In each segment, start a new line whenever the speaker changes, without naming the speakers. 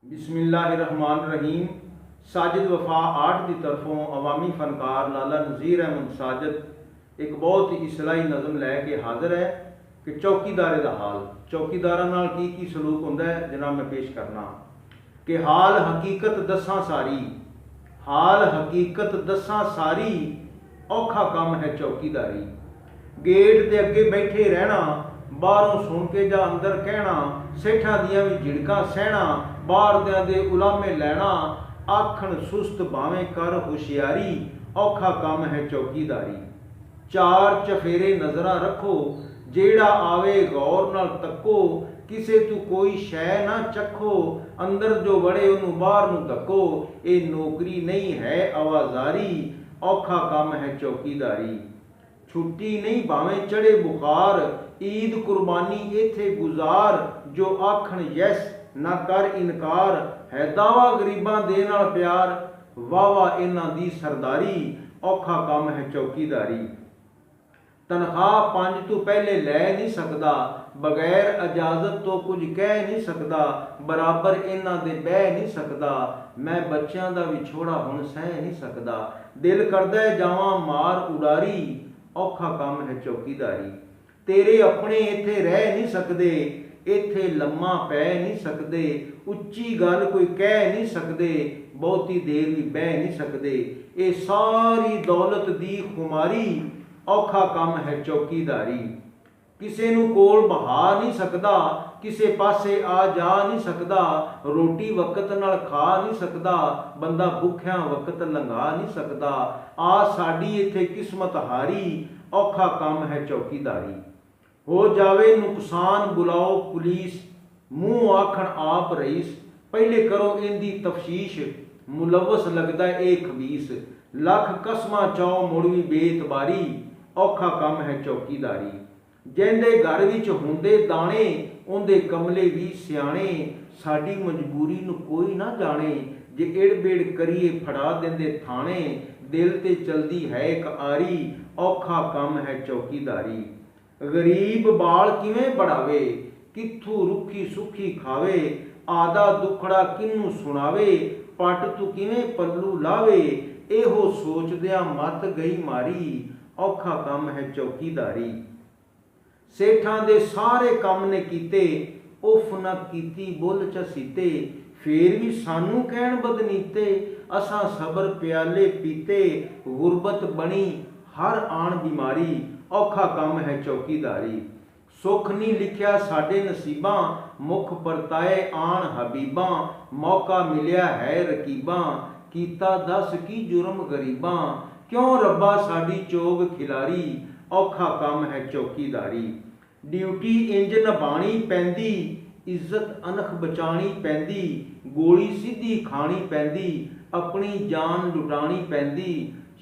बिस्मिल्लाहिर्रहमानिर्रहीम। साजिद वफा आर्ट की तरफों अवामी फनकार लाला नज़ीर अहमद साजिद एक बहुत ही इसलाही नज़म लैके हाज़िर है कि चौकीदारे का हाल। चौकीदार नाल की सलूक होंदा है जनाब मैं पेश करना कि हाल हकीकत दसां सारी, हाल हकीकत दसां सारी, औखा काम है चौकीदारी। गेट के अगे बैठे रहना, बाहरों सुन के जा अंदर कहना, सेठा दियां भी झिड़कां सहना, बाहर दे उलामे लैना, आखण सुस्त भावें कर होशियारी, औखा काम है चौकीदारी। चार चफेरे नज़रां रखो, जेड़ा आवे गौर नाल तक्को, किसे तू कोई शै ना चखो, अंदर जो वड़े उन्होंने बाहर नूं धक्को, ये नौकरी नहीं है आवाजारी, औखा काम है चौकीदारी। छुट्टी नहीं भावें चढ़े बुखार, ईद कुर्बानी इत्थे गुजार, जो आखण यस ना कर इनकार, है दावा गरीबां दे नाल प्यार, वाह वाह इन्हां दी सरदारी, औखा काम है चौकीदारी। तनख्वाह 5 तो पहले लै नहीं सकदा, बगैर इजाजत तो कुछ कह नहीं सकदा, बराबर इन्हां दे बह नहीं सकदा, मैं बच्चों का विछोड़ा हुण सह नहीं सकदा, दिल करदा जावां मार उडारी, औखा काम है चौकीदारी। तेरे अपने इत्थे रह नहीं सकदे, इत्थे लम्मा पै नहीं सकदे, उच्ची गल कोई कह नहीं सकदे, बहुती देर भी बह नहीं सकदे, ये सारी दौलत दी खुमारी, औखा काम है चौकीदारी। किसे नूं कोल बहा नहीं सकदा, किसे पासे आ जा नहीं सकदा, रोटी वक्त नाल खा नहीं सकदा, बंदा भुखिया वक्त लंघा नहीं सकदा, आ साडी इत्थे किस्मत हारी, औखा काम है चौकीदारी। हो जावे नुकसान बुलाओ पुलिस, मुंह आखण आप रईस, पहले करो इनकी तफशीश, मुलवस लगदा ए खबीस, लख कसमां चाओ मुड़ भी बेतबारी, औखा काम है चौकीदारी। जिंदे घर विच हुंदे दाणे, उंदे कमले भी सियाणे, साडी मजबूरी नूं कोई ना जाने, जे इड़बेड़ करिए फड़ा देंदे थाने, दिल ते चलदी है एक आरी, औखा काम है चौकीदारी। गरीब बाल किवें बढ़ावे, कित्थों रुखी सुखी खावे, आदा दुखड़ा किनू सुनावे, पट तू किवें पल्लू लावे, एहो सोचदियां मत गई मारी, औखा काम है चौकीदारी। सेठां दे सारे काम ने कीते, उफ न कीती बुल चसीते, फेर भी सानू कहण बदनीते, असां सबर प्याले पीते, गुरबत बनी हर आन बीमारी, औखा काम है चौकीदारी। सुख नहीं लिखिया साडे नसीबां, मुख परताए आन हबीबां, मौका मिलिया है रकीबां, कीता दस की जुर्म गरीबां, क्यों रब्बा साडी चोग खिलारी, औखा काम है चौकीदारी। ड्यूटी इंज निभाणी पैंदी, इज्जत अनख बचाणी पैंदी, गोली सीधी खानी पैंदी, अपनी जान लुटानी पैंदी,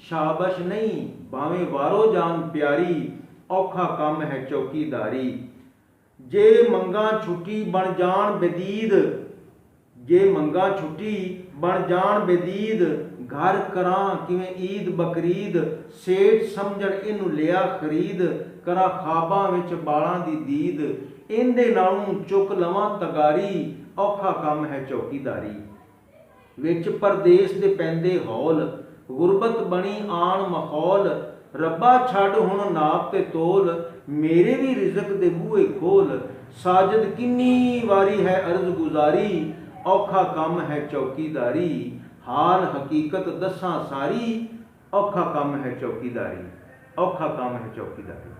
शाबश नहीं भावें वारो जान प्यारी, औखा काम है चौकीदारी। जे मंगा छुट्टी बन जान बेदीद, जे मंगा छुट्टी बन जान बेदीद, घर करा किवें ईद बकरीद, सेठ समझण इनू लिया खरीद, करा खाबां विच बालां दी दीद, इहदे नालों चुक लवां तगारी, औखा काम है चौकीदारी। विच परदेस दे पैंदे हौल, गुरबत बनी आन माहौल, रब्बा छड़ हुण नाप ते तोल, मेरे भी रिजक दे बूहे खोल, साजिद किन्नी वारी है अर्ज गुजारी, औखा काम है चौकीदारी। हाल हकीकत दसां सारी, औखा काम है चौकीदारी, औखा काम है चौकीदारी।